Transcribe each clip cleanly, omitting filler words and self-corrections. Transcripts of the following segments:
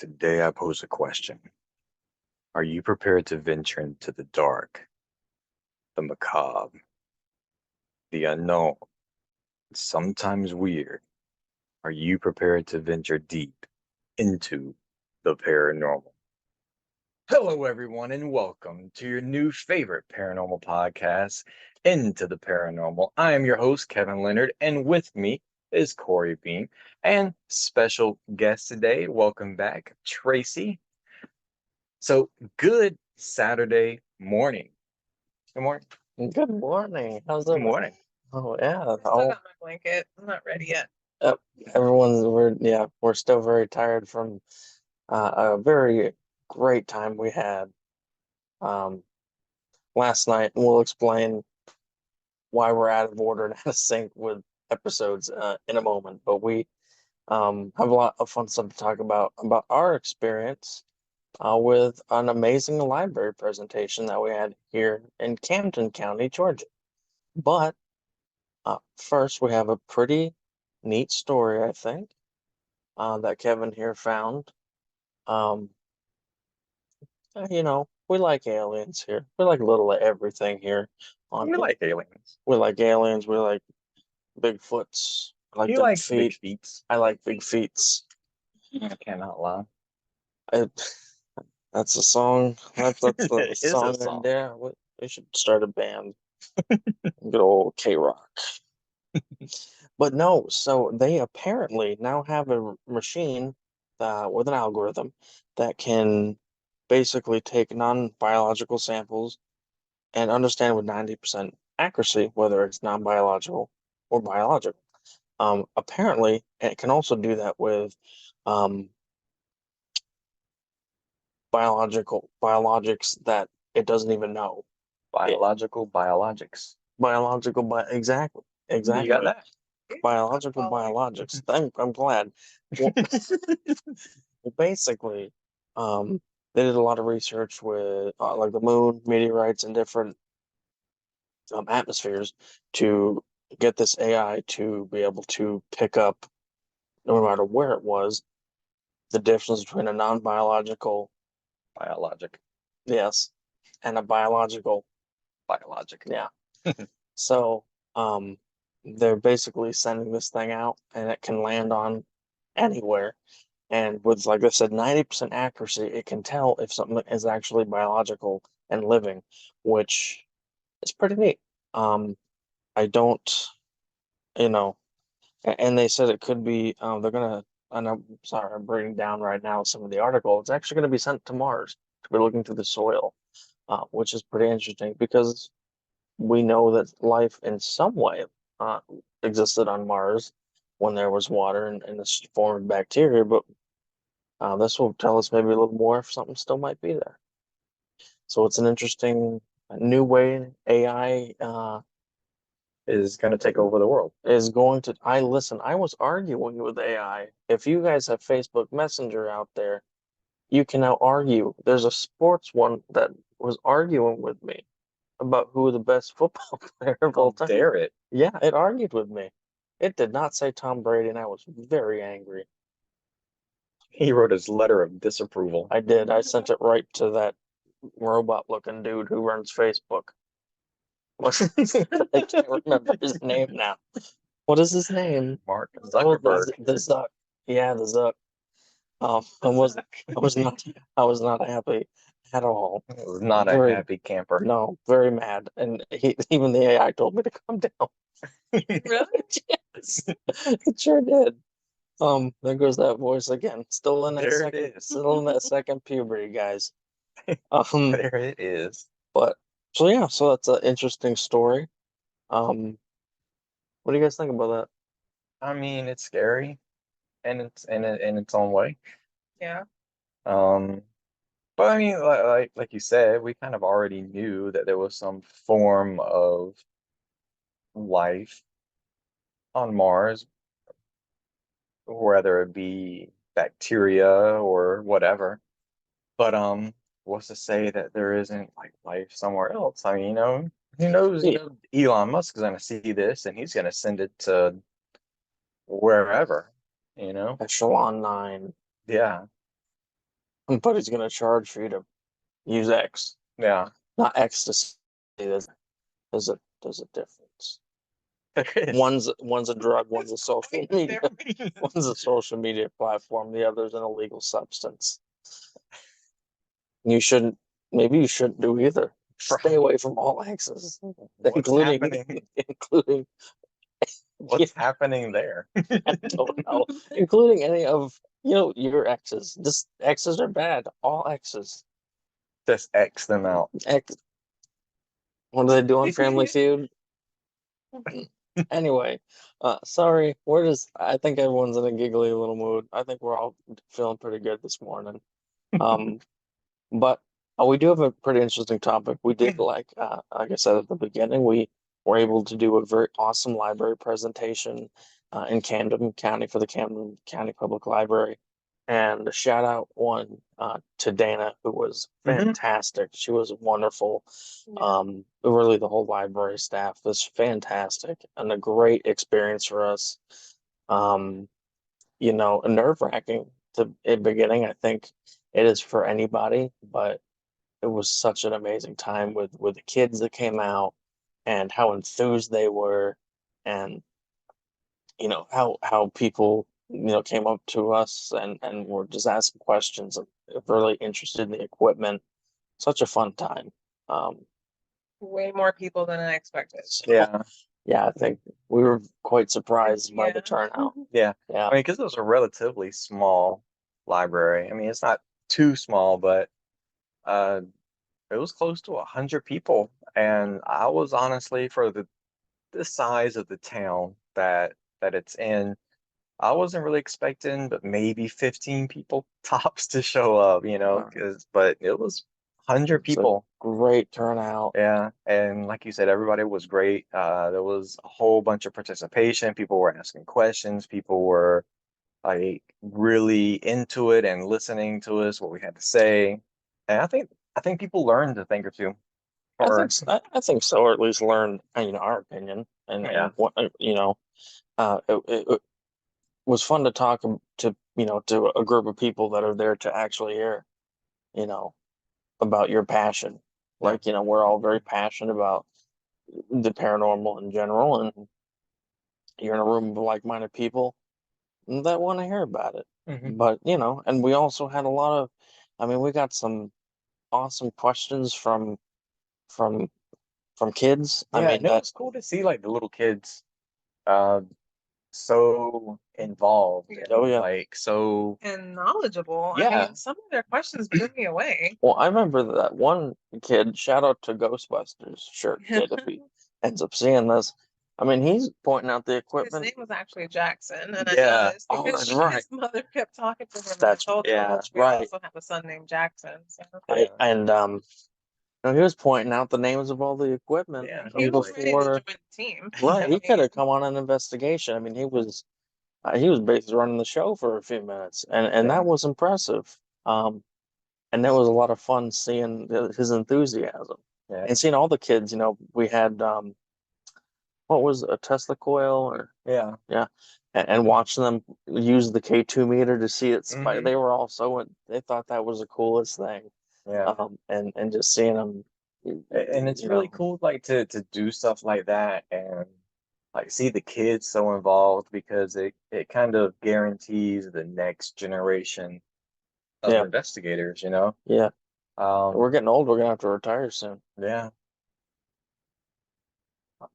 Today I pose a question. Are you prepared to venture into the dark, the macabre, the unknown, sometimes weird? Are you prepared to venture deep into the paranormal? Hello, everyone, and welcome to your new favorite paranormal podcast, Into the Paranormal. I am your host, Kevin Leonard, and with me is Corey Bean, and special guest today. Welcome back, Tracy. So, good Saturday morning. Good morning. Good morning. How's Good everyone? morning. Oh yeah. I still got my blanket. I'm not ready yet. Uh, we're still very tired from a very great time we had um last night. And we'll explain why we're out of order and out of sync with episodes in a moment. But we have a lot of fun stuff to talk about our experience with an amazing library presentation that we had here in Camden County, Georgia. But first, we have a pretty neat story, I think, that Kevin here found. Um, we like aliens here. We like a little of everything here on You here. like aliens. We like aliens. We like Bigfoots. I like You big like big feet. feats. I like big feets. I cannot lie. I, that's a song. That's It the is a song in song. there. We should start a band. Good old K Rock. But no, so they apparently now have a machine with an algorithm that can basically take non-biological samples and understand with 90% accuracy whether it's non-biological or biological. Apparently, it can also do that with um, biologics that it doesn't even know. Biological biologics. Exactly, You got exactly. that? Biological biologics. I'm glad. Well, well, basically, they did a lot of research with like the moon, meteorites, and different atmospheres to get this AI to be able to pick up, no matter where it was, the difference between a non-biological, Biologic. yes, and a biological, Biologic. yeah. So, they're basically sending this thing out, and it can land on anywhere. And with, like I said, 90% accuracy, it can tell if something is actually biological and living, which is pretty neat. I don't, you know, and they said it could be, and I'm sorry, I'm breaking down right now some of the article. It's actually going to be sent to Mars to be looking through the soil, which is pretty interesting because we know that life in some way uh, existed on Mars when there was water and this form of bacteria, but this will tell us maybe a little more if something still might be there. So it's an interesting new way AI Is going to take over the world. is going to. I was arguing with AI. If you guys have Facebook Messenger out there, you can now argue. There's a sports one that was arguing with me about who the best football player of all How time. dare it? Yeah, it argued with me. It did not say Tom Brady, and I was very angry. He wrote his letter of disapproval. I did. I sent it right to that robot-looking dude who runs Facebook. I can't remember his name now. What is his name? Mark Oh, Zuckerberg. the Zuck. Yeah, the Zuck. I was not happy at all. Was not a Very, happy camper. no, very mad. And even the AI told me to calm down. Really? Yes, it sure did. There goes that voice again. There it is. Still in that second puberty, guys. Um, There it is. but so yeah, so that's an interesting story. Um, what do you guys think about I mean, it's scary, and it's in its own way. Yeah. Um, but I mean, like you said, we kind of already knew that there was some form of life on Mars, whether it be bacteria or whatever. But what's to say that there isn't like life somewhere else? I mean, who knows? that? Elon Musk is gonna see this and he's gonna send it to wherever, you know? Echelon 9. Yeah. but he's going to charge for you to use X, Yeah. not ecstasy. There's a difference. There is. One's a drug, one's a social media, one's a social media platform. The other's an illegal substance. Maybe you shouldn't do either. Stay away from all X's, What's including happening? including What's happening there? I don't know, including any of your exes. Just exes are bad. All exes. Just X them out. Ex. What do they do on Family Feud? Anyway, sorry. I think everyone's in a giggly little mood. I think we're all feeling pretty good this morning. But we do have a pretty interesting topic. We did like I said at the beginning, we were able to do a very awesome library presentation in Camden County for the Camden County Public Library. And a shout out one to Dana, who was fantastic. She was wonderful. Really, the whole library staff was fantastic and a great experience for us. Nerve-wracking to in beginning. I think it is for anybody, but it was such an amazing time with the kids that came out and how enthused they were, and how people came up to us and were just asking questions and really interested in the equipment. Such a fun time. Way more people than I expected. Yeah. Yeah, I think we were quite surprised by the turnout. Yeah. Yeah. I mean, because it was a relatively small library. I mean, it's not too small, but it was close to 100 people. And I was honestly, for the size of the town that it's in, I wasn't really expecting, but maybe 15 people tops to show up, but it was 100 people. Great turnout. Yeah. And like you said, everybody was great. There was a whole bunch of participation. People were asking questions. People were like really into it and listening to us, what we had to say. And I think people learned a thing or two. I think so, or at least learn, our opinion, and what it was fun to talk to a group of people that are there to actually hear, about your passion. Like, we're all very passionate about the paranormal in general, and you're in a room of like-minded people that want to hear about it. But, and we also had a lot of, we got some awesome questions from kids. Yeah, no, it's cool to see like the little kids uh so involved and like so and knowledgeable. I Yeah. mean, some of their questions blew me away. Well, I remember that one kid, shout out to Ghostbusters shirt kid if he ends up seeing this. I mean, he's pointing out the His equipment. name was actually Jackson, and I Yeah. noticed Oh, because that's right. his mother kept talking to him. And I That's told him, yeah, which we right. also have a son named Jackson. So. Right. And he was pointing out the names of all the equipment. Yeah, He And was ready to before, join the team. right, he I could mean, have come on an investigation. I mean, he was basically running the show for a few minutes, and Yeah. that was impressive. And that was a lot of fun seeing his enthusiasm Yeah. and seeing all the kids. We had what was a Tesla coil, or Yeah. and watching them use the K2 meter to see it spike. Mhm. They were all they thought that was the coolest thing. Yeah. And just seeing them, And it's really cool like to do stuff like that and like see the kids so involved, because it kind of guarantees the next generation of Yeah. investigators, Yeah, Um, we're getting old. We're gonna have to retire soon. yeah.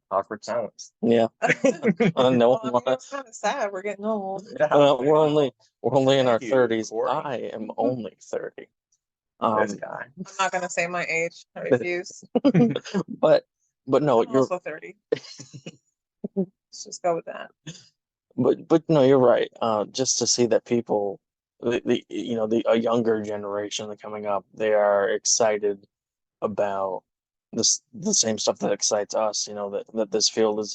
Awkward silence. Yeah, I know. Well, I mean, it's kind of sad. We're getting old. Yeah. We're only in our Thank you, 30s. Corey. I am only 30. This guy. I'm not gonna say my age. I refuse. but no, I'm you're also 30. Let's just go with that. but no, you're right. Just to see that people, a younger generation that coming up, they are excited about the same stuff that excites us. That this field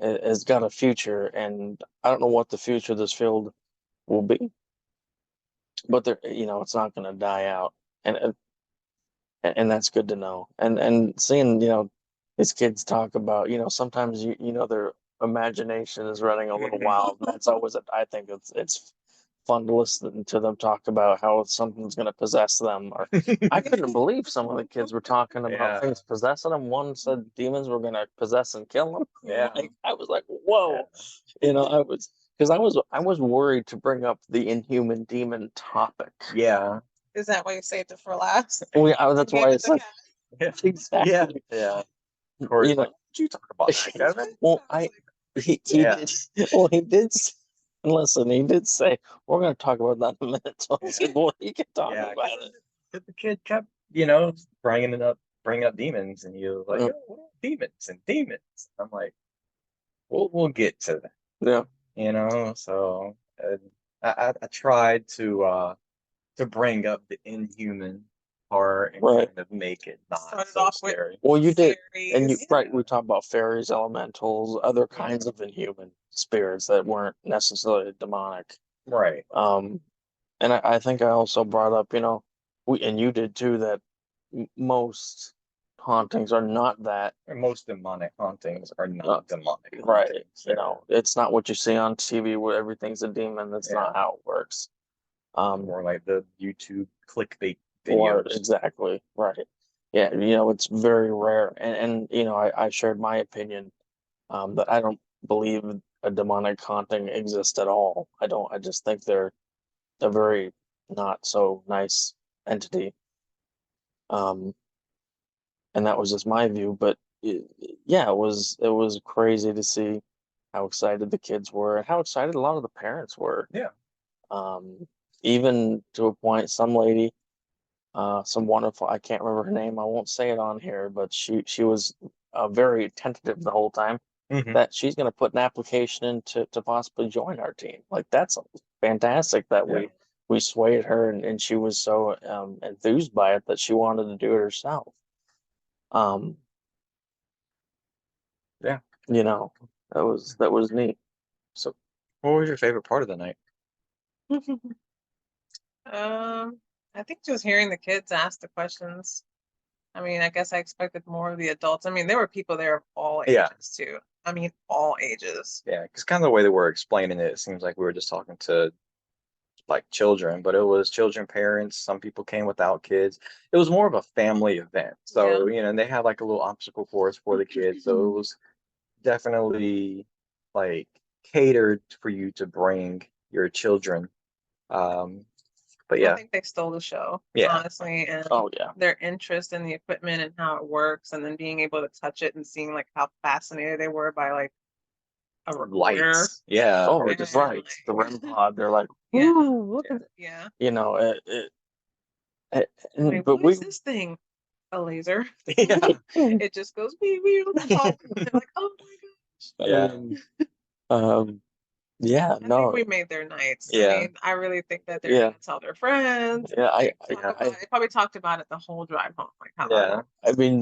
has got a future, and I don't know what the future of this field will be, but it's not going to die out, and that's good to know. And seeing these kids talk about sometimes their imagination is running a little wild. That's always I think it's fun to listen to them talk about how something's going to possess them. Or I couldn't believe some of the kids were talking about Yeah. things possessing them. One said demons were going to possess and kill them. Yeah. Like, I was like, whoa. You know, I was worried to bring up the inhuman demon topic. Yeah. Is that why you saved it for last? That's why it's like Yeah. exactly. Yeah. Of course, You know, like, what you talk about that, Kevin? well, he Yeah. did. Well, he did. Listen, he did say we're going to talk about that in a minute. So I said, well, he can talk Yeah, about it. the kid kept, bringing up demons, and you like, Mm. oh, what are demons and demons. I'm like, we'll get to that, Yeah. So I tried to bring up the inhuman part and Right. kind of make it not Started so off with scary. Well, you did, and you fairies. right. We talked about fairies, elementals, other kinds of inhuman spirits that weren't necessarily demonic. Right. And I think I also brought up, and you did too, that most hauntings are not that. And most demonic hauntings are not demonic Right. hauntings. It's not what you see on TV where everything's a demon. That's not Yeah. how it works. More like the YouTube clickbait Or videos. exactly right. Yeah, it's very rare. And I shared my opinion that I don't believe a demonic haunting exists at all. I don't. I just think they're a very not so nice entity. Um, and that was just my view. But yeah, it was crazy to see how excited the kids were and how excited a lot of the parents were. Yeah. Even to a point, some lady, some wonderful, I can't remember her name. I won't say it on here, but she was very tentative the whole time Mhm. that she's going to put an application in to possibly join our team. Like, that's fantastic that Yeah. we swayed her, and she was so enthused by it that she wanted to do it herself. Um, Yeah. that was neat. So, what was your favorite part of the night? I think just hearing the kids ask the questions. I mean, I guess I expected more of the adults. I mean, there were people there of all Yeah. ages too. I mean, all ages. Yeah, because kind of the way that we're explaining it, it seems like we were just talking to like children, but it was children, parents. Some people came without kids. It was more of a family event. So, and they had like a little obstacle course for the kids. So it was definitely like catered for you to bring your children. But I yeah, think they stole the show, Yeah. honestly, and Oh yeah, their interest in the equipment and how it works, and then being able to touch it and seeing like how fascinated they were by like a recorder. lights. Yeah. oh or it's just right. The REM pod. They're like, Yeah. "Ooh, look at Yeah. Like, but what we is this thing? A laser. Yeah. It just goes wee wee. They're like, oh my gosh. Yeah. Yeah, I no, think we made their nights. Yeah. I mean, I really think that they're Yeah. gonna tell their friends. yeah, They probably talked about it the whole drive home, like how Yeah. I mean,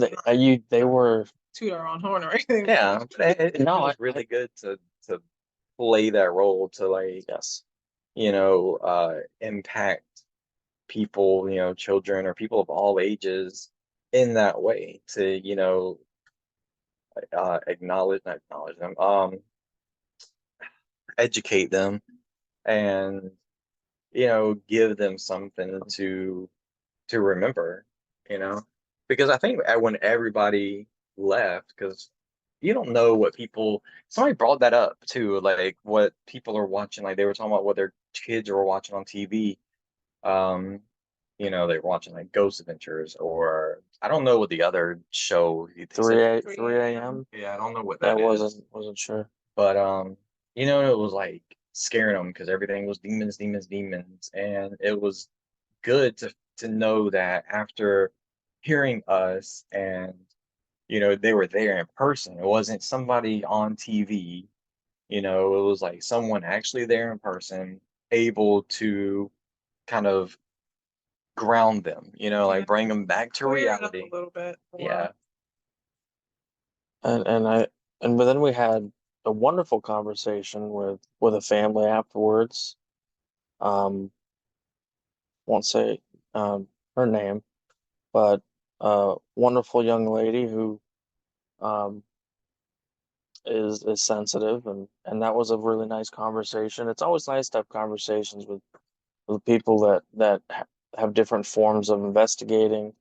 they were, toot our own horn or anything. Yeah. It No, was really good to play that role to like, yes, impact people, children or people of all ages in that way to, not acknowledge them, educate them and, give them something to remember, you know, because I think when everybody left, because you don't know what somebody brought that up too, like what people are watching, like they were talking about what their kids were watching on TV. Um, they were watching like Ghost Adventures, or I don't know what the other show they said. 3 a.m. Yeah, I don't know what That that is. wasn't sure. But it was like scaring them because everything was demons, demons, demons, and it was good to know that after hearing us and they were there in person. It wasn't somebody on TV. It was like someone actually there in person, able to kind of ground them, like bring them back to Clear it up reality. a little bit. Yeah. But then we had a wonderful conversation with a family afterwards. Um, won't say her name, but a wonderful young lady who um is sensitive, and that was a really nice conversation. It's always nice to have conversations with people that have different forms of investigating,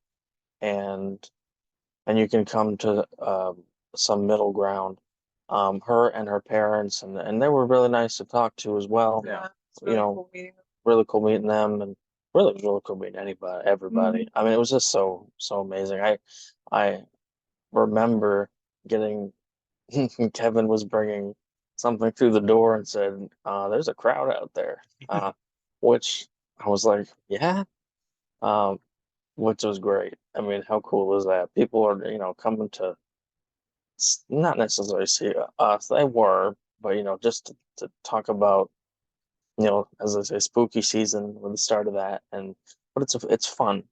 and you can come to some middle ground. Her and her parents, and they were really nice to talk to as well. Yeah, it's You really know, cool meeting them. really cool meeting them, and really cool meeting everybody. I mean, it was just so amazing. I remember getting Kevin was bringing something through the door and said, "There's a crowd out there," which I was like, "Yeah," um, which was great. I mean, how cool is that? People are, coming to not necessarily see us. They were, but just to talk about, as I say, spooky season with the start of that, but it's fun,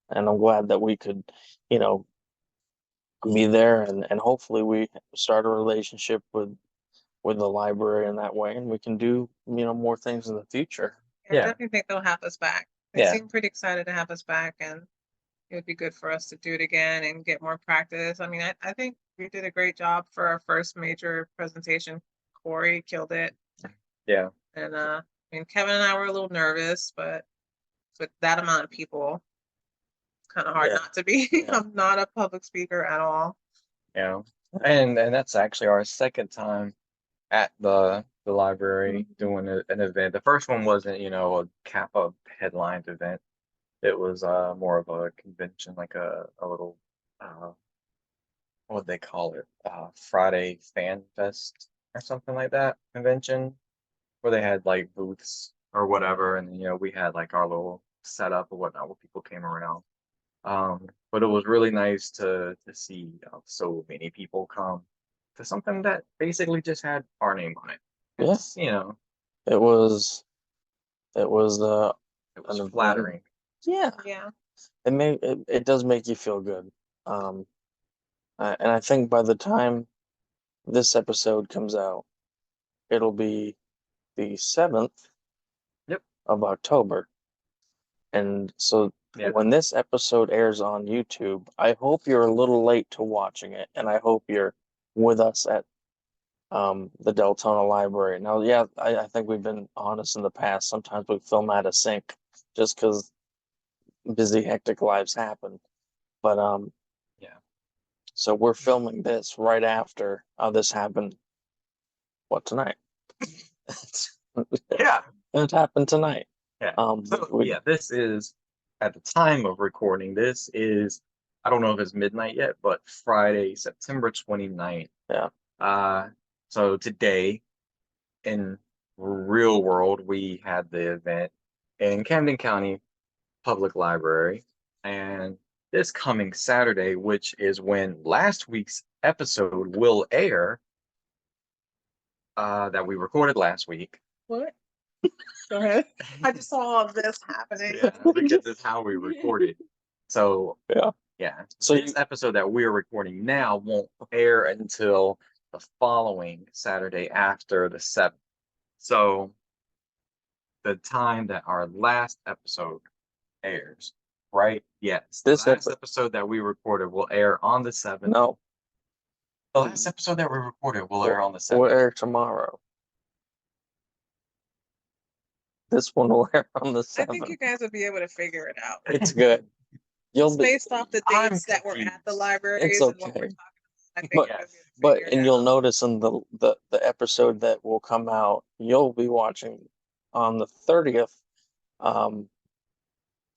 and I'm glad that we could, you know, be there, and hopefully we start a relationship with the library in that way, and we can do, more things in the future. I Yeah. definitely think they'll have us back. They Yeah. seem pretty excited to have us back, and it would be good for us to do it again and get more practice. I mean, I think we did a great job for our first major presentation. Corey killed it. Yeah. And I mean, Kevin and I were a little nervous, but with that amount of people, it's kind of hard Yeah. not to be. Yeah. I'm not a public speaker at all. Yeah. And that's actually our second time at the library doing an event. The first one wasn't, a Kappa headlined event. It was more of a convention, like a little what they call it, Friday Fan Fest or something like that convention, where they had like booths or whatever, and we had like our little setup or whatnot where people came around. But it was really nice to see so many people come to something that basically just had our name on it. Yeah. It's, It was it was event. flattering. Yeah, Yeah. it does make you feel good. And I think by the time this episode comes out, it'll be the 7th Yep. of October. And so Yeah. when this episode airs on YouTube, I hope you're a little late to watching it, and I hope you're with us at the Deltona Library. Now, yeah, I think we've been honest in the past. Sometimes we film out of sync just because busy, hectic lives happen. But Yeah. so we're filming this right after this happened. What, tonight? Yeah. It happened tonight. Yeah. So yeah, this is at the time of recording, this is, I don't know if it's midnight yet, but Friday, September 29th. Yeah. So today in real world, we had the event in Camden County Public Library. And this coming Saturday, which is when last week's episode will air, that we recorded last week. What? Go ahead. I just saw all of this happening. Yeah, because it's how we recorded. So yeah. So this episode that we're recording now won't air until the following Saturday after the 7th. So the time that our last episode airs, right? Yes. The This last episode that we recorded will air on the 7th. No, The last episode that we recorded will air on the will 7th. air tomorrow. This one will air on the I think 7th. you guys will be able to figure it out. It's good. You'll be Based off the I'm dates that were at the confused. libraries It's and what we're okay. talking about. I think But- you'll be able to But figure it and you'll out. notice in the episode that will come out, you'll be watching on the 30th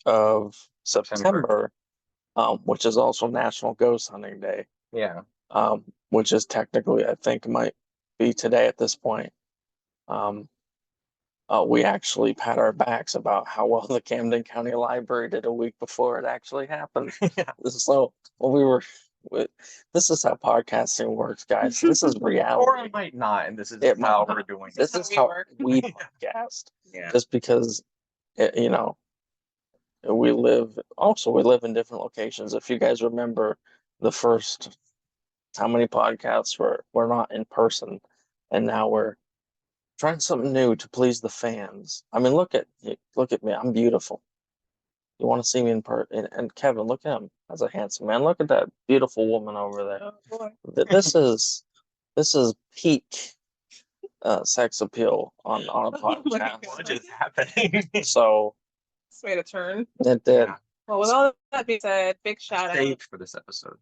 of September, which is also National Ghost Hunting Day. Yeah. Which is technically, I think, might be today at this point. We actually pat our backs about how well the Camden County Library did a week before it actually happened. Yeah. So when we were, this is how podcasting works, guys. This is Or reality. it might not, and this is It how might we're not. doing it. This how is we how work. we podcast. Yeah. Just because, we live in different locations. If you guys remember the first, how many podcasts we're not in person, and now we're trying something new to please the fans. I mean, look at me. I'm beautiful. You want to see me in person? And Kevin, look at him. That's a handsome man. Look at that beautiful woman over there. Oh boy. This is This is peak sex appeal on a Oh my podcast. God. What is happening? So Just made a turn. it did. Yeah. Well, with all that being said, big shout out. Saved for this episode.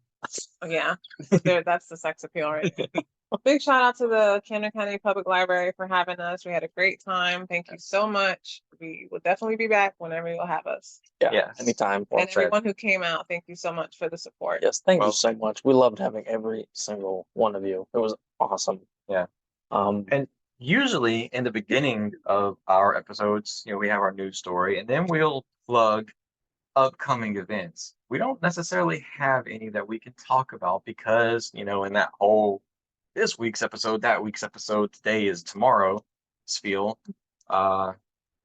Oh, yeah, that's the sex appeal right there. Big shout out to the Camden County Public Library for having us. We had a great time. Thank you so much. We will definitely be back whenever you'll have us. Yeah, Yes. anytime. And everyone who came out, thank you so much for the support. Yes, thank you Well- so much. We loved having every single one of you. It was awesome. Yeah. And Usually in the beginning of our episodes, we have our news story, and then we'll plug upcoming events. We don't necessarily have any that we can talk about because, in that whole this week's episode, that week's episode, today is tomorrow spiel. By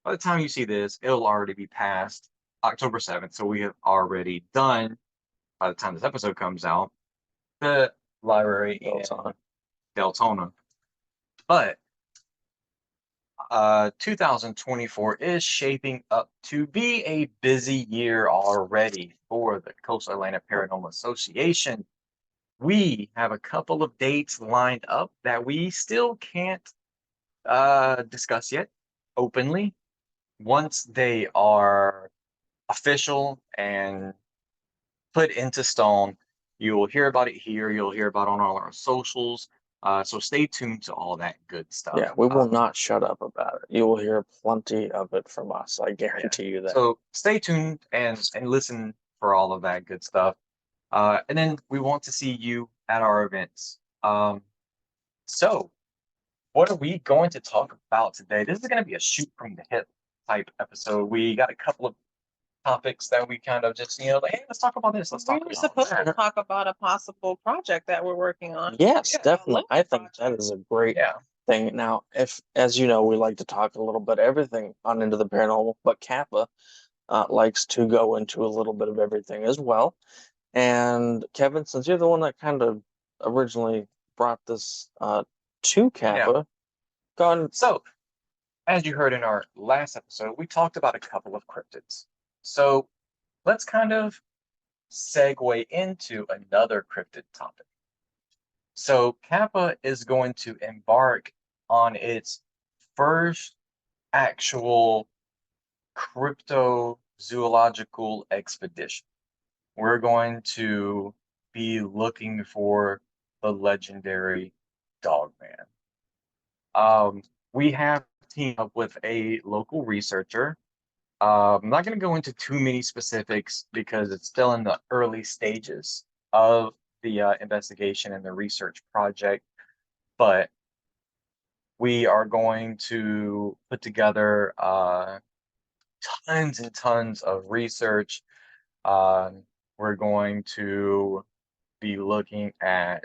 the time you see this, it'll already be past October 7th. So we have already done, by the time this episode comes out, the library in Deltona. But 2024 is shaping up to be a busy year already for the Coastal Atlanta Paranormal Association. We have a couple of dates lined up that we still can't discuss yet openly. Once they are official and put into stone, you will hear about it here. You'll hear about it on all our socials. So stay tuned to all that good stuff. yeah, we will not shut up about it. You will hear plenty of it from us. I guarantee you that. So stay tuned and listen for all of that good stuff. And then we want to see you at our events. So what are we going to talk about today? This is going to be a shoot from the hip type episode. We got a couple of topics that we kind of just, like, hey, let's talk about this. Let's talk We were about supposed to that. talk about a possible project that we're working on. Yes, Yeah, definitely. I I love think that is a great Yeah. thing. Now, if, as you know, we like to talk a little bit everything on Into the Paranormal, but Kappa likes to go into a little bit of everything as well. And Kevin, since you're the one that kind of originally brought this to Kappa, go on. So, as you heard in our last episode, we talked about a couple of cryptids. So let's kind of segue into another cryptid topic. So Kappa is going to embark on its first actual cryptozoological expedition. We're going to be looking for the legendary Dogman. We have teamed up with a local researcher. I'm not going to go into too many specifics because it's still in the early stages of the investigation and the research project, but we are going to put together tons and tons of research. We're going to be looking at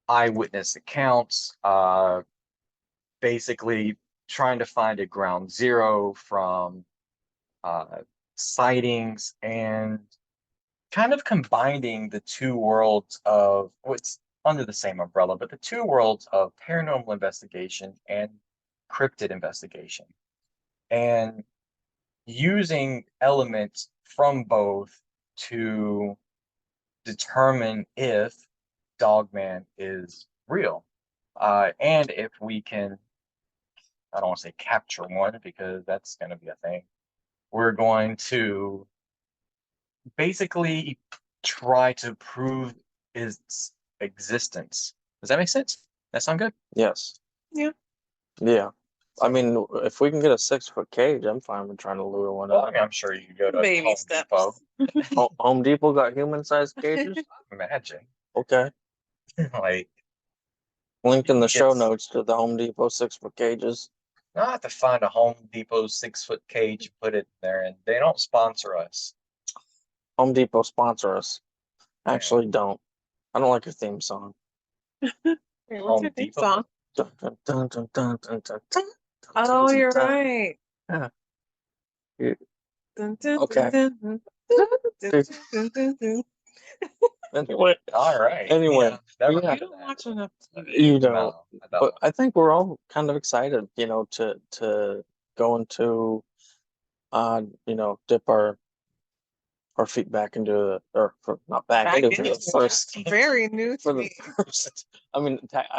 eyewitness accounts, basically trying to find a ground zero from sightings and kind of combining the two worlds of what's under the same umbrella, but the two worlds of paranormal investigation and cryptid investigation, and using elements from both to determine if Dogman is real, and if we can, I don't want to say capture one because that's going to be a thing. We're going to basically try to prove its existence. Does that make sense? That sound good? Yes. Yeah. Yeah. I mean, if we can get a 6-foot cage, I'm fine with trying to lure one Well, I out. mean, I'm sure you could go to Baby Home steps. Depot. Home Depot got human-sized cages? Imagine, Okay. like, Link in the Get show s- notes to the Home Depot 6-foot cages. I have to find a Home Depot 6-foot cage, put it there, and they don't sponsor us. Home Depot sponsor us. Actually, don't. I don't like your theme song. Hey, what's Home your theme Depot? song? Dun, dun, dun, dun, dun, dun, dun, dun, Oh, dun, you're dun. right. Yeah. You- Dun, dun, Okay. dun, dun, dun, dun, dun, dun, dun. Anyway, All right. Anyway, Yeah, never yeah. You heard of don't that. watch enough TV. you know, No, I but don't. I think we're all kind of excited, to go into, dip our our feet back into the, or not back, Back into into the first. very new For to the me. first, I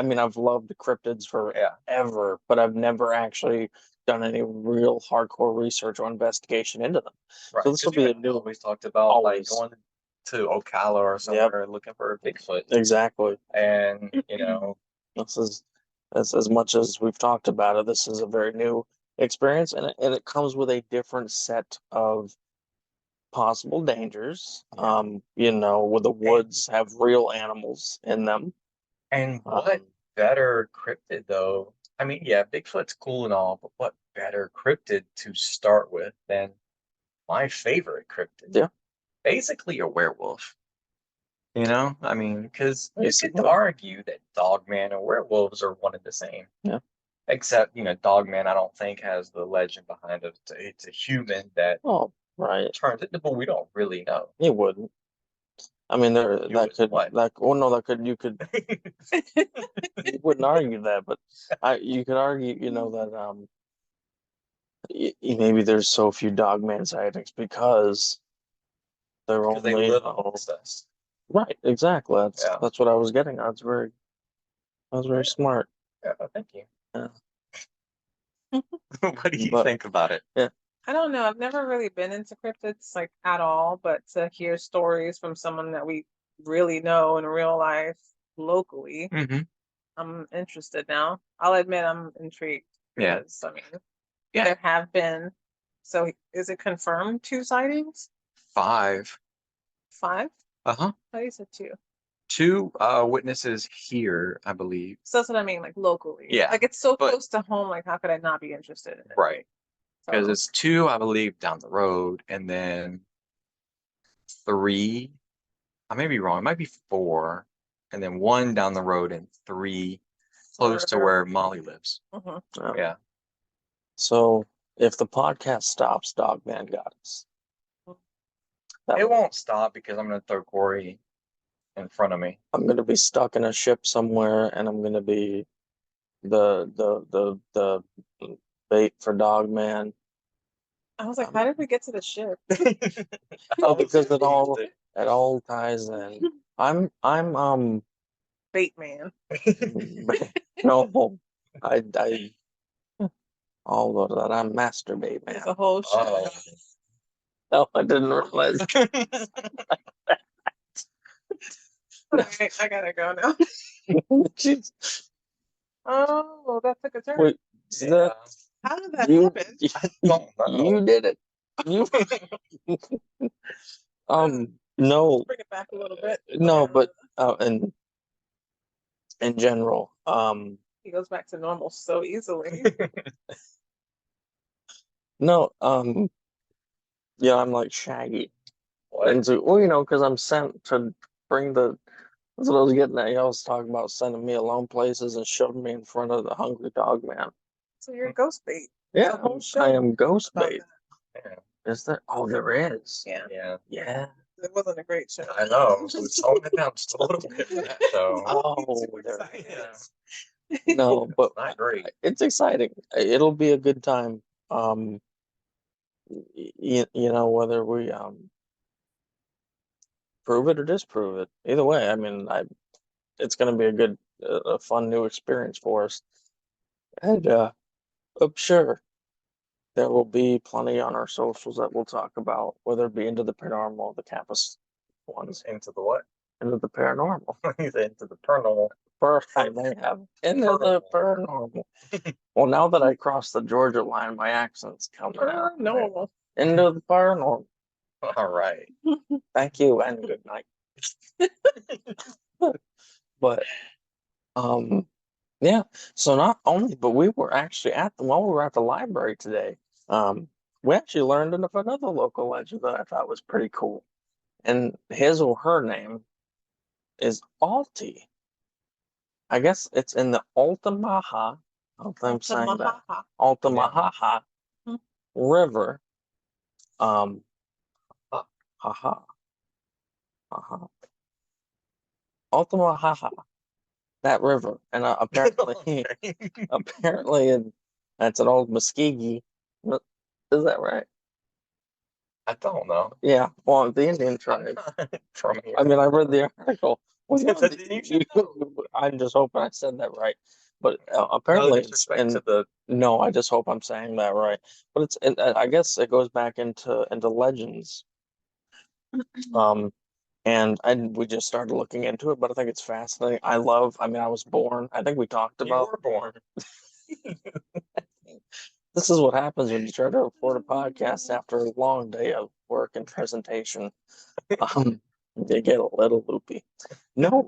mean, I've loved the cryptids Yeah. forever, but I've never actually done any real hardcore research or investigation into them. Right. So this will be a new. Always talked about Always. like going to Ocala or somewhere looking for a Bigfoot. Exactly. And you know, This is as much as we've talked about it. This is a very new experience, and it comes with a different set of possible dangers. Yeah. You know, where the woods have real animals in them. and what better cryptid though? I mean, yeah, Bigfoot's cool and all, but what better cryptid to start with than my favorite cryptid? Yeah. Basically a werewolf. You know, I mean, because you could Basically. argue that Dogman and werewolves are one and the same. Yeah. Except, you know, Dogman, I don't think has the legend behind it. It's a human that Oh, right. turns it, but we don't really know. It wouldn't. I mean, there You that would could what? that oh no, that could you could you wouldn't argue that, but you could argue, you know, that maybe there's so few Dogman sightings because they're Because they only live amongst us. right. Exactly. Yeah. That's what I was getting at. That was very smart. Yeah, thank you. Yeah. What do you But- think about it? Yeah. I don't know. I've never really been into cryptids like at all, but to hear stories from someone that we really know in real life locally, Mm-hmm. I'm interested now. I'll admit I'm intrigued Yeah. because I mean, Yeah. there have been. So is it confirmed 2 sightings? 5. 5? Uh-huh. I thought you said 2. 2 witnesses here, I believe. So that's what I mean, like locally. Yeah, Like it's so but- close to home. Like how could I not be interested in it? Right. Because So, it's 2, I believe, down the road, and then 3. I may be wrong. It might be 4, and then 1 down the road, and 3 close to where Molly lives. mhm. Yeah. So if the podcast stops, Dogman got us. It won't stop because I'm going to throw Corey in front of me. I'm gonna be stuck in a ship somewhere, and I'm gonna be the bait for Dogman. I was like, how did we get to the ship? Oh, because it all ties in. I'm Bait man. no, I all of that. I'm masturbate man. It's a whole ship. Oh. No, I didn't realize. Alright, I gotta go now. Jeez. Oh, that took a turn. Wait, see that? How did that You, happen? don't know. you did it. You no, Bring it back a little bit. no, but in general, He goes back to normal so easily. no, yeah, I'm like Shaggy. What? And so, well, you know, because I'm sent to bring the. That's what I was getting at. Y'all was talking about sending me alone places and shoving me in front of the hungry dog man. So you're a ghost bait. Yeah, a whole show I am ghost about bait. Yeah. Is there? Oh, there is. Yeah, Yeah. Yeah. it wasn't a great show. I know. So tone it down just a little bit for that show. Oh, Super there excited. Yeah. No, but Not great. it's exciting. It'll be a good time. You know, whether we prove it or disprove it. Either way, I mean, it's going to be a good, a fun new experience for us. And I'm sure there will be plenty on our socials that we'll talk about, whether it be into the paranormal or the campus ones. Into the what? Into the paranormal. Into the paranormal. First time they have into the paranormal. Well, now that I crossed the Georgia line, my accent's coming out. No. Into the paranormal. All right. Thank you and good night. But yeah, so not only, but we were actually while we were at the library today, we actually learned of another local legend that I thought was pretty cool. And his or her name is Alti. I guess it's in the Altamaha. I don't think I'm saying that. Altamaha Hmm. River. Haha. Haha. Altamaha. That river. And apparently apparently that's an old Muskegee. Is that right? I don't know. Yeah, well, the Indian tribe. From here. I mean, I read the article. Well, yeah, But didn't you I'm just hoping I said that right. But No apparently, it's disrespect to the no, I just hope I'm saying that right. But I guess it goes back into legends. And we just started looking into it, but I think it's fascinating. I mean, I was born. I think we talked you about were born. this is what happens when you try to record a podcast after a long day of work and presentation. You get a little loopy. No,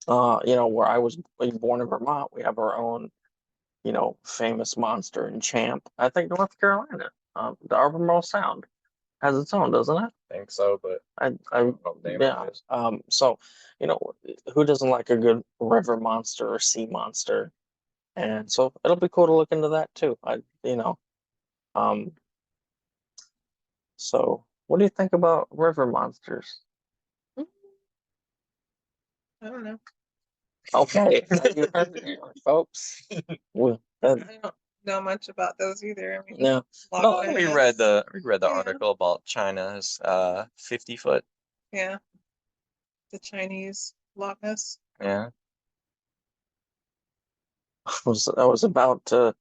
where I was born in Vermont, we have our own, famous monster and champ. I think North Carolina, the Albemarle Sound has its own, doesn't it? I think so, but I don't know what the name yeah. of it is. So, who doesn't like a good river monster or sea monster? And so it'll be cool to look into that too. Um, so what do you think about river monsters? I don't know. Okay, you heard it, folks. Well, I don't know much about those either. I mean, no, Loch We Ness. read the Yeah. article about China's 50-foot. Yeah. The Chinese Loch Ness. Yeah. I was about to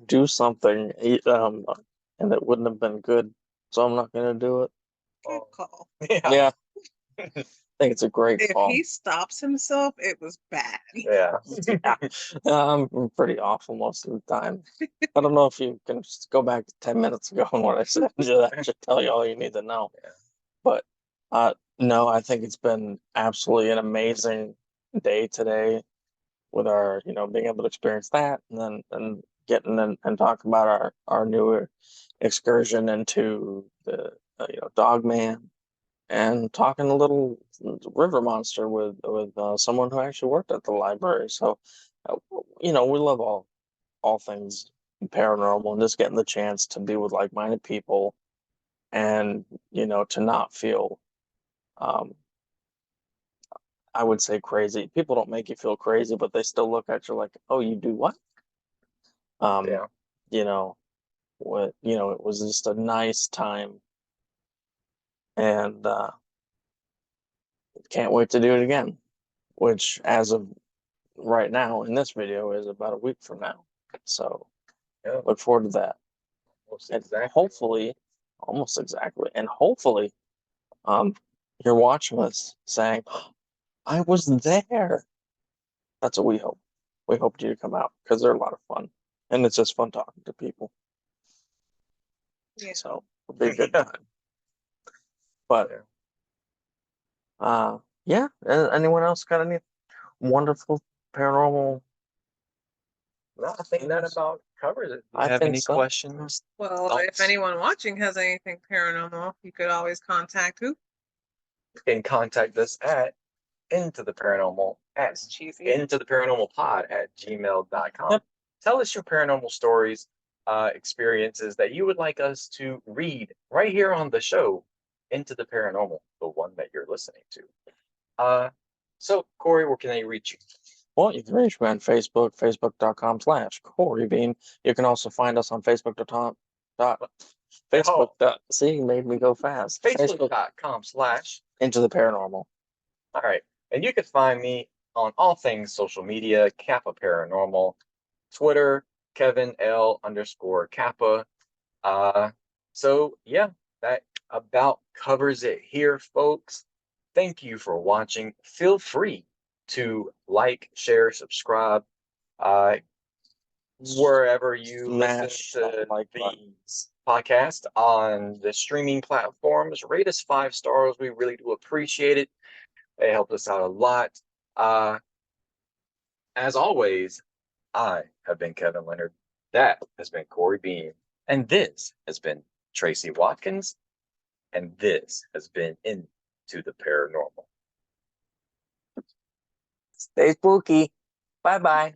do something, and it wouldn't have been good, so I'm not gonna do it. Good Oh. call. Yeah, I think it's a great If call. he stops himself, it was bad. Yeah. Yeah. I'm pretty awful most of the time. I don't know if you can just go back to 10 minutes ago and what I said. That should tell you all you need to know. Yeah. But no, I think it's been absolutely an amazing day today with our, being able to experience that and then getting and talk about our newer excursion into the Dogman and talking a little river monster with someone who actually worked at the library. So, we love all things paranormal and just getting the chance to be with like-minded people and to not feel I would say crazy. People don't make you feel crazy, but they still look at you like, oh, you do what? Yeah. You know, it was just a nice time and can't wait to do it again, which as of right now in this video is about a week from now. So Yeah. look forward to that. And hopefully, almost exactly. And hopefully, you're watching this saying, I was there. That's what we hope. We hope you to come out because they're a lot of fun. And it's just fun talking to people. Yeah. So it'll be a good time. But yeah. Anyone else got any wonderful paranormal? No, I think that about covers it. Do you I have think any so. questions? Well, if Thoughts? anyone watching has anything paranormal, you could always contact who? You can contact us at IntoTheParanormal at Cheesy. IntoTheParanormalPod at gmail.com. Yep. Tell us your paranormal stories, experiences that you would like us to read right here on the show, Into the Paranormal, the one that you're listening to. So Corey, where can they reach you? Well, you can reach me on Facebook, facebook.com/Corey Bean. You can also find us on Facebook.com. Facebook. See, you made me go fast. Facebook.com/ Into the Paranormal. All right. And you can find me on all things social media, Kappa Paranormal, Twitter, Kevin L_Kappa. So yeah, that about covers it here, folks. Thank you for watching. Feel free to like, share, subscribe, wherever you listen to these podcasts on the streaming platforms. Rate us 5 stars. We really do appreciate it. It helped us out a lot. As always, I have been Kevin Leonard. That has been Corey Bean. And this has been Tracy Watkins. And this has been Into the Paranormal. Stay spooky. Bye-bye.